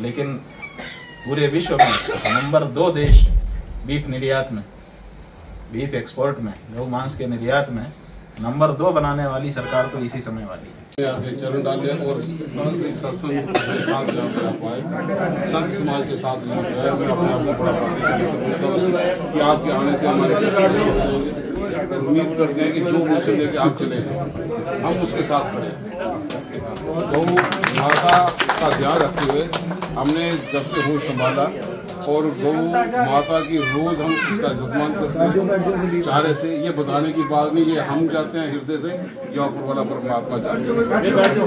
लेकिन पूरे विश्व में नंबर 2 देश बीफ निर्यात में, बीफ एक्सपोर्ट में, गौ मांस के निर्यात में नंबर 2 बनाने वाली सरकार तो इसी समय वाली है। आगे चरण डाले और सत्संग के साथ संत समाज के साथ मैं अपने आप को बड़ा भाग्यशाली कि आपके आने से हमारे उम्मीद करते हैं कि जो मुझसे लेके आप चले हम उसके साथ खड़े। गौ माता का ध्यान रखते हुए हमने जब से होश संभाला और गौ माता की रोज हम इसका इज्जतमान करते हैं। चारे से ये बताने की बात नहीं, ये हम चाहते हैं हृदय से, या ऊपर वाला परमात्मा चाहते हैं।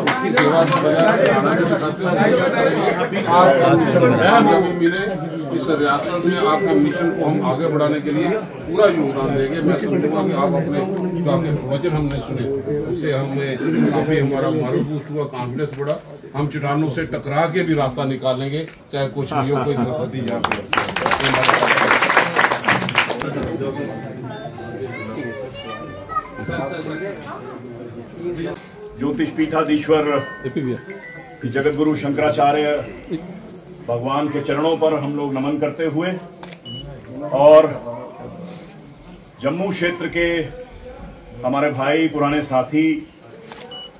उसकी सेवा की बजाय आनंद दिखाते हैं। आपका मिले इस रियासत में आपके मिशन को हम आगे बढ़ाने के लिए पूरा योगदान देंगे। मैं समझूंगा कि आप अपने जो आपके वचन हमने सुने उससे हमें काफी हमारा मॉरल बूस्ट हुआ, कॉन्फिडेंस बढ़ा। हम चट्टानों से टकरा के भी रास्ता निकालेंगे, चाहे कुछ भी हो, कोई मसदी जाए। ज्योतिष पीठाधीश्वर जगत गुरु शंकराचार्य भगवान के चरणों पर हम लोग नमन करते हुए और जम्मू क्षेत्र के हमारे भाई पुराने साथी,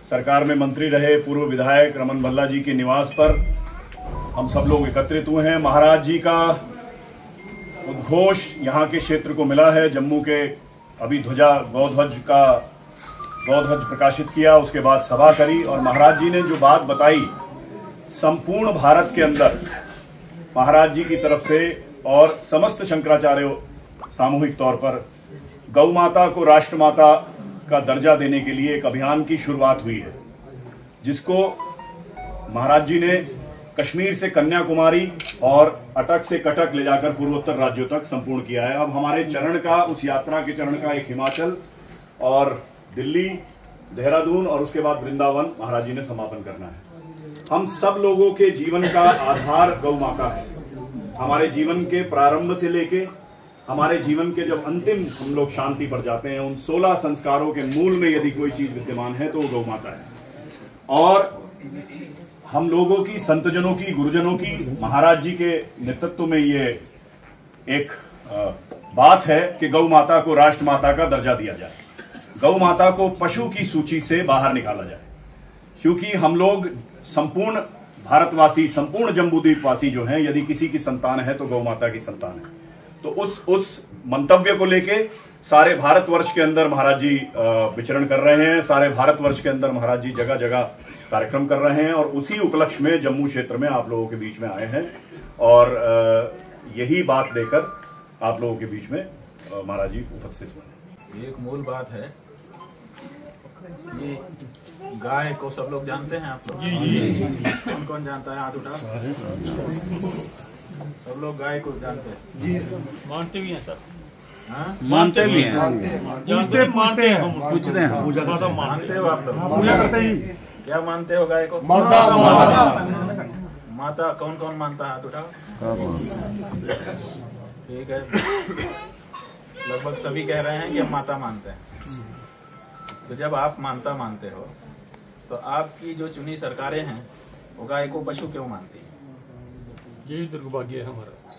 सरकार में मंत्री रहे पूर्व विधायक रमन भल्ला जी के निवास पर हम सब लोग एकत्रित हुए हैं। महाराज जी का उद्घोष यहाँ के क्षेत्र को मिला है। जम्मू के अभी गौध्वज प्रकाशित किया, उसके बाद सभा करी और महाराज जी ने जो बात बताई, संपूर्ण भारत के अंदर महाराज जी की तरफ से और समस्त शंकराचार्य सामूहिक तौर पर गौ माता को राष्ट्रमाता का दर्जा देने के लिए एक अभियान की शुरुआत हुई है, जिसको महाराज जी ने कश्मीर से कन्याकुमारी और अटक से कटक ले जाकर पूर्वोत्तर राज्यों तक संपूर्ण किया है। अब हमारे चरण का, उस यात्रा के चरण का एक हिमाचल और दिल्ली, देहरादून और उसके बाद वृंदावन महाराज जी ने समापन करना है। हम सब लोगों के जीवन का आधार गौ माता है। हमारे जीवन के प्रारंभ से लेके हमारे जीवन के जब अंतिम हम लोग शांति पर जाते हैं, उन 16 संस्कारों के मूल में यदि कोई चीज विद्यमान है तो वो गौ माता है। और हम लोगों की, संतजनों की, गुरुजनों की, महाराज जी के नेतृत्व में ये एक बात है कि गौ माता को राष्ट्रमाता का दर्जा दिया जाए, गौ माता को पशु की सूची से बाहर निकाला जाए, क्योंकि हम लोग संपूर्ण भारतवासी, संपूर्ण जम्बूद्वीपवासी जो हैं, यदि किसी की संतान है तो गौ माता की संतान है। तो उस मंतव्य को लेके सारे भारतवर्ष के अंदर महाराज जी विचरण कर रहे हैं। सारे भारतवर्ष के अंदर महाराज जी जगह जगह कार्यक्रम कर रहे हैं और उसी उपलक्ष्य में जम्मू क्षेत्र में आप लोगों के बीच में आए हैं और यही बात लेकर आप लोगों के बीच में महाराज जी उपस्थित हुए। एक मूल बात है, ये गाय को सब लोग जानते हैं, आप लोग? जी। कौन कौन जानता है? हाथ उठा। सब लोग गाय को जानते हैं जी, मानते भी हैं सर। हाँ, मानते भी हैं, पूछते हैं, मानते हो आप लोग? पूजा करते हैं। क्या मानते हो गाय को? माता कौन कौन मानता है? हाथ उठा। ठीक है, लगभग सभी कह रहे हैं कि हम माता मानते हैं। तो जब आप मानता मानते हो तो आपकी जो चुनी सरकारें हैं वो गाय को पशु क्यों मानती है? यही दुर्भाग्य है हमारा।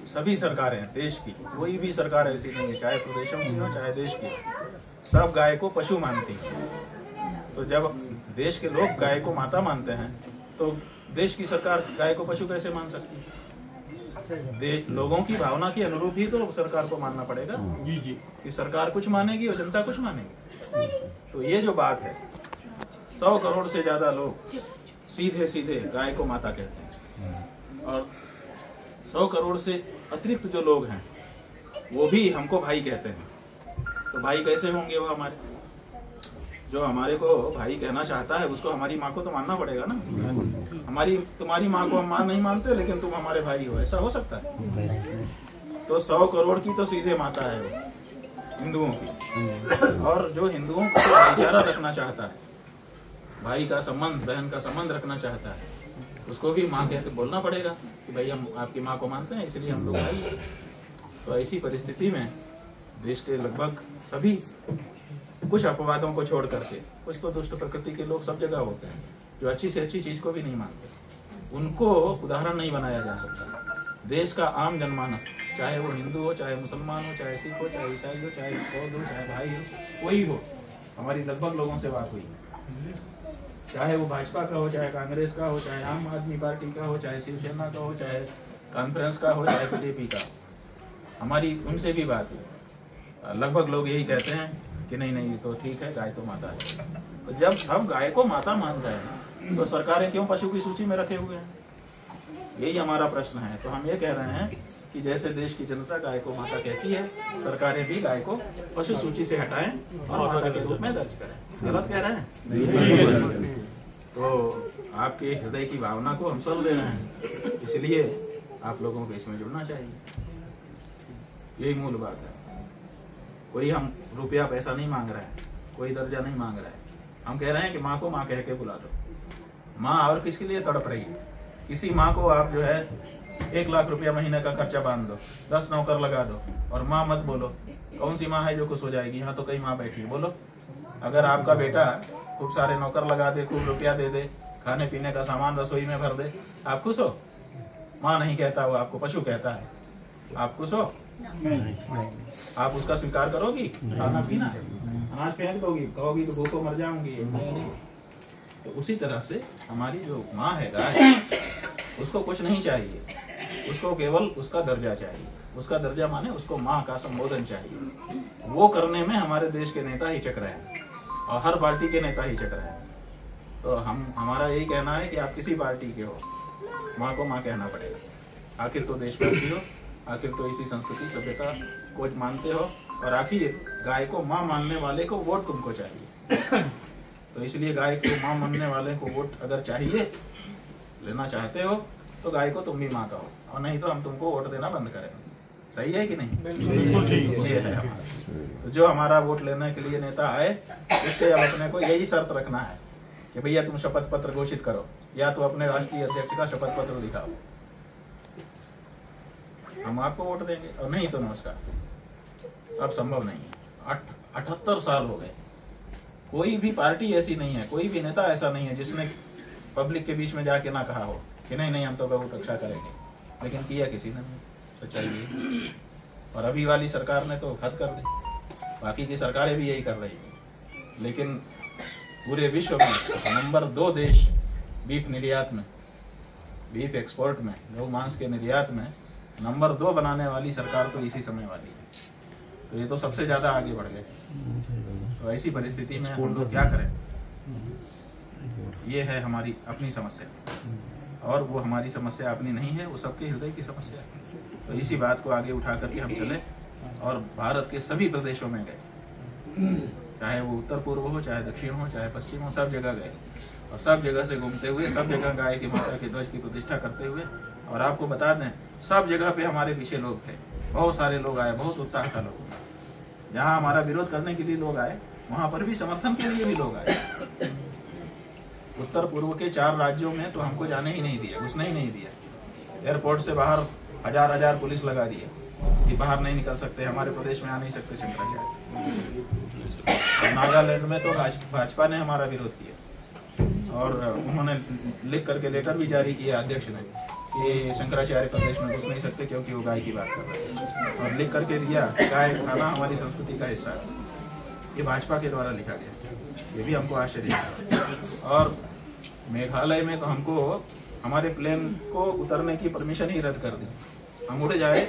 सभी सरकारें हैं देश की, कोई भी सरकार ऐसी नहीं है, चाहे प्रदेशों की हो चाहे देश की हो, सब गाय को पशु मानती है। तो जब देश के लोग गाय को माता मानते हैं तो देश की सरकार गाय को पशु कैसे मान सकती है? देश लोगों की भावना के अनुरूप ही तो सरकार को मानना पड़ेगा। जी जी, कि सरकार कुछ मानेगी और जनता कुछ मानेगी। तो ये जो बात है, 100 करोड़ से ज्यादा लोग सीधे सीधे गाय को माता कहते हैं और 100 करोड़ से अतिरिक्त जो लोग हैं वो भी हमको भाई कहते हैं। तो भाई कैसे होंगे वो हमारे? जो हमारे को भाई कहना चाहता है उसको हमारी माँ को तो मानना पड़ेगा ना। तुम्हारी माँ को हम माँ नहीं मानते लेकिन तुम हमारे भाई हो, ऐसा हो सकता है? तो 100 करोड़ की तो सीधे माता है वो हिंदुओं की। और जो हिंदुओं को भाईचारा रखना चाहता है, भाई का संबंध, बहन का संबंध रखना चाहता है, उसको भी माँ कहते बोलना पड़ेगा कि भाई हम आपकी माँ को मानते हैं इसलिए हम लोग भाई हैं। तो ऐसी परिस्थिति में देश के लगभग सभी, कुछ अपवादों को छोड़ करके, कुछ तो दुष्ट प्रकृति के लोग सब जगह होते हैं जो अच्छी से अच्छी चीज को भी नहीं मानते। उनको उदाहरण नहीं बनाया जा सकता। देश का आम जनमानस, चाहे वो हिंदू हो, चाहे मुसलमान हो, चाहे सिख हो, चाहे ईसाई हो, चाहे बौद्ध हो, चाहे भाई हो, कोई हो, हमारी लगभग लोगों से बात हुई, चाहे वो भाजपा का हो, चाहे कांग्रेस का हो, चाहे आम आदमी पार्टी का हो, चाहे शिवसेना का हो, चाहे कॉन्फ्रेंस का हो, चाहे बीजेपी का, हमारी उनसे भी बात हुई। लगभग लोग यही कहते हैं कि नहीं नहीं तो ठीक है, गाय तो माता है। तो जब हम गाय को माता मान रहे हैं तो सरकारें क्यों पशु की सूची में रखे हुए हैं? यही हमारा प्रश्न है। तो हम ये कह रहे हैं कि जैसे देश की जनता गाय को माता कहती है, सरकारें भी गाय को पशु सूची से हटाएं और माता के रूप में दर्ज करें। गलत कह रहे हैं? तो आपके हृदय की भावना को हम सुन ले रहे हैं, इसलिए आप लोगों को इसमें जुड़ना चाहिए। यही मूल बात है। कोई हम रुपया पैसा नहीं मांग रहा है, कोई दर्जा नहीं मांग रहा है। हम कह रहे हैं कि माँ को माँ कह के बुला दो। माँ और किसके लिए तड़प रही है? किसी माँ को आप जो है 1 लाख रुपया महीने का खर्चा बांध दो, 10 नौकर लगा दो और माँ मत बोलो। कौन सी माँ है जो खुश हो जाएगी? यहाँ तो कई माँ बैठी है, बोलो। अगर आपका बेटा खूब सारे नौकर लगा दे, खूब रुपया दे दे, खाने पीने का सामान रसोई में भर दे, आप खुश हो? माँ नहीं कहता, वो आपको पशु कहता है। आप खुश हो? नहीं। आप उसका स्वीकार करोगी? खाना पीना, अनाज फेंक दोगी, कहोगी तो भूखों मर जाऊंगी? नहीं। तो उसी तरह से हमारी जो माँ है गाय, उसको कुछ नहीं चाहिए, उसको केवल उसका दर्जा चाहिए। उसका दर्जा माने उसको माँ का संबोधन चाहिए। वो करने में हमारे देश के नेता ही चक रहे हैं और हर पार्टी के नेता ही चक रहे हैं। तो हमारा यही कहना है कि आप किसी पार्टी के हो, माँ को माँ कहना पड़ेगा। आखिर तो देशवासी हो, आखिर तो इसी संस्कृति सभ्यता को मानते हो, और आखिर गाय को माँ मानने वाले को वोट तुमको चाहिए। तो इसलिए गाय को माँ मानने वाले को वोट अगर चाहिए, लेना चाहते हो, तो गाय को तुम भी माँ कहो, और नहीं तो हम तुमको वोट देना बंद करेंगे। सही है कि नहीं? ये है हमारा। तो जो हमारा वोट लेने के लिए नेता आए, उससे अब अपने को यही शर्त रखना है कि भैया तुम शपथ पत्र घोषित करो, या तो अपने राष्ट्रीय अध्यक्ष का शपथ पत्र दिखाओ, हम आपको वोट देंगे, और नहीं तो नमस्कार। अब संभव नहीं है। 78 साल हो गए, कोई भी पार्टी ऐसी नहीं है, कोई भी नेता ऐसा नहीं है जिसने पब्लिक के बीच में जाके ना कहा हो कि नहीं नहीं हम तो बहुत अच्छा करेंगे, लेकिन किया किसी ने नहीं। तो चाहिए, और अभी वाली सरकार ने तो हद कर दी, बाकी की सरकारें भी यही कर रही है। लेकिन पूरे विश्व में नंबर 2 देश बीफ निर्यात में, बीफ एक्सपोर्ट में, गौ मांस के निर्यात में नंबर 2 बनाने वाली सरकार तो इसी समय वाली है। तो ये तो सबसे ज्यादा आगे बढ़ गए। तो ऐसी परिस्थिति में हम लोग क्या करें? ये है हमारी अपनी समस्या, और वो हमारी समस्या अपनी नहीं है, वो सबके हृदय की समस्या है। तो इसी बात को आगे उठा करके हम चले और भारत के सभी प्रदेशों में गए, चाहे वो उत्तर पूर्व हो, चाहे दक्षिण हो, चाहे पश्चिम हो, सब जगह गए, और सब जगह से घूमते हुए, सब जगह गाय की माता के ध्वज की प्रतिष्ठा करते हुए। और आपको बता दें, सब जगह पे हमारे पीछे लोग थे, बहुत सारे लोग आए, बहुत उत्साह था लोगों का। जहाँ हमारा विरोध करने के लिए लोग आए, वहां पर भी समर्थन के लिए भी लोग आए। उत्तर पूर्व के 4 राज्यों में तो हमको जाने ही नहीं दिया, घुसने ही नहीं दिया। एयरपोर्ट से बाहर हजार पुलिस लगा दिया कि बाहर नहीं निकल सकते, हमारे प्रदेश में आ नहीं सकते शंकराचार्य। नागालैंड में तो भाजपा ने हमारा विरोध किया, और उन्होंने लिख करके लेटर भी जारी किया अध्यक्ष ने कि शंकराचार्य प्रदेश में घुस नहीं सकते क्योंकि वो गाय की बात कर रहे हैं, और लिख करके दिया गाय खाना हमारी संस्कृति का हिस्सा है। ये भाजपा के द्वारा लिखा गया, ये भी हमको आश्चर्य है। और मेघालय में तो हमको हमारे प्लेन को उतरने की परमिशन ही रद्द कर दी। हम उड़ गए,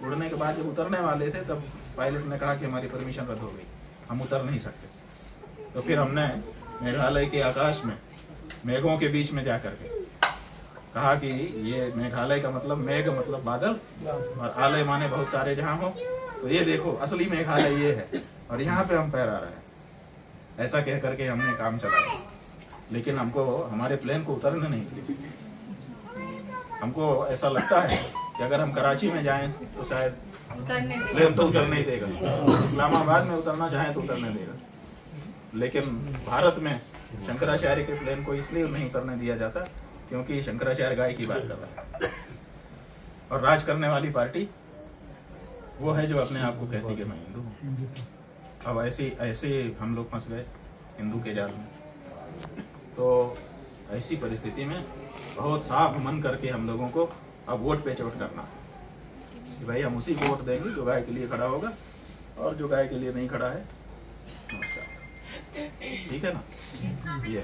उड़ने के बाद जब उतरने वाले थे तब पायलट ने कहा कि हमारी परमिशन रद्द हो गई, हम उतर नहीं सकते। तो फिर हमने मेघालय के आकाश में मेघों के बीच में जाकर के कहा कि ये मेघालय का मतलब मेघ मतलब बादल, और आलय माने बहुत सारे जहाँ हो, तो ये देखो असली मेघालय ये है, और यहाँ पे हम फहरा रहे हैं। ऐसा कह करके हमने काम चलाया, लेकिन हमको हमारे प्लेन को उतरने नहीं दिया। हमको ऐसा लगता है कि अगर हम कराची में जाएं तो शायद प्लेन तो उतरने ही देगा, इस्लामाबाद में उतरना चाहें तो उतरने देगा, लेकिन भारत में शंकराचार्य के प्लेन को इसलिए नहीं उतरने दिया जाता क्योंकि शंकराचार्य गाय की बात कर रहा है। और राज करने वाली पार्टी वो है जो अपने आप को कहती कि मैं हिंदू हूँ। अब ऐसे हम लोग फंस गए हिंदू के जाल में। तो ऐसी परिस्थिति में बहुत साफ मन करके हम लोगों को अब वोट पे चोट करना है कि भाई हम उसी को वोट देंगे जो गाय के लिए खड़ा होगा, और जो गाय के लिए नहीं खड़ा है, नमस्कार, ठीक है ना। ये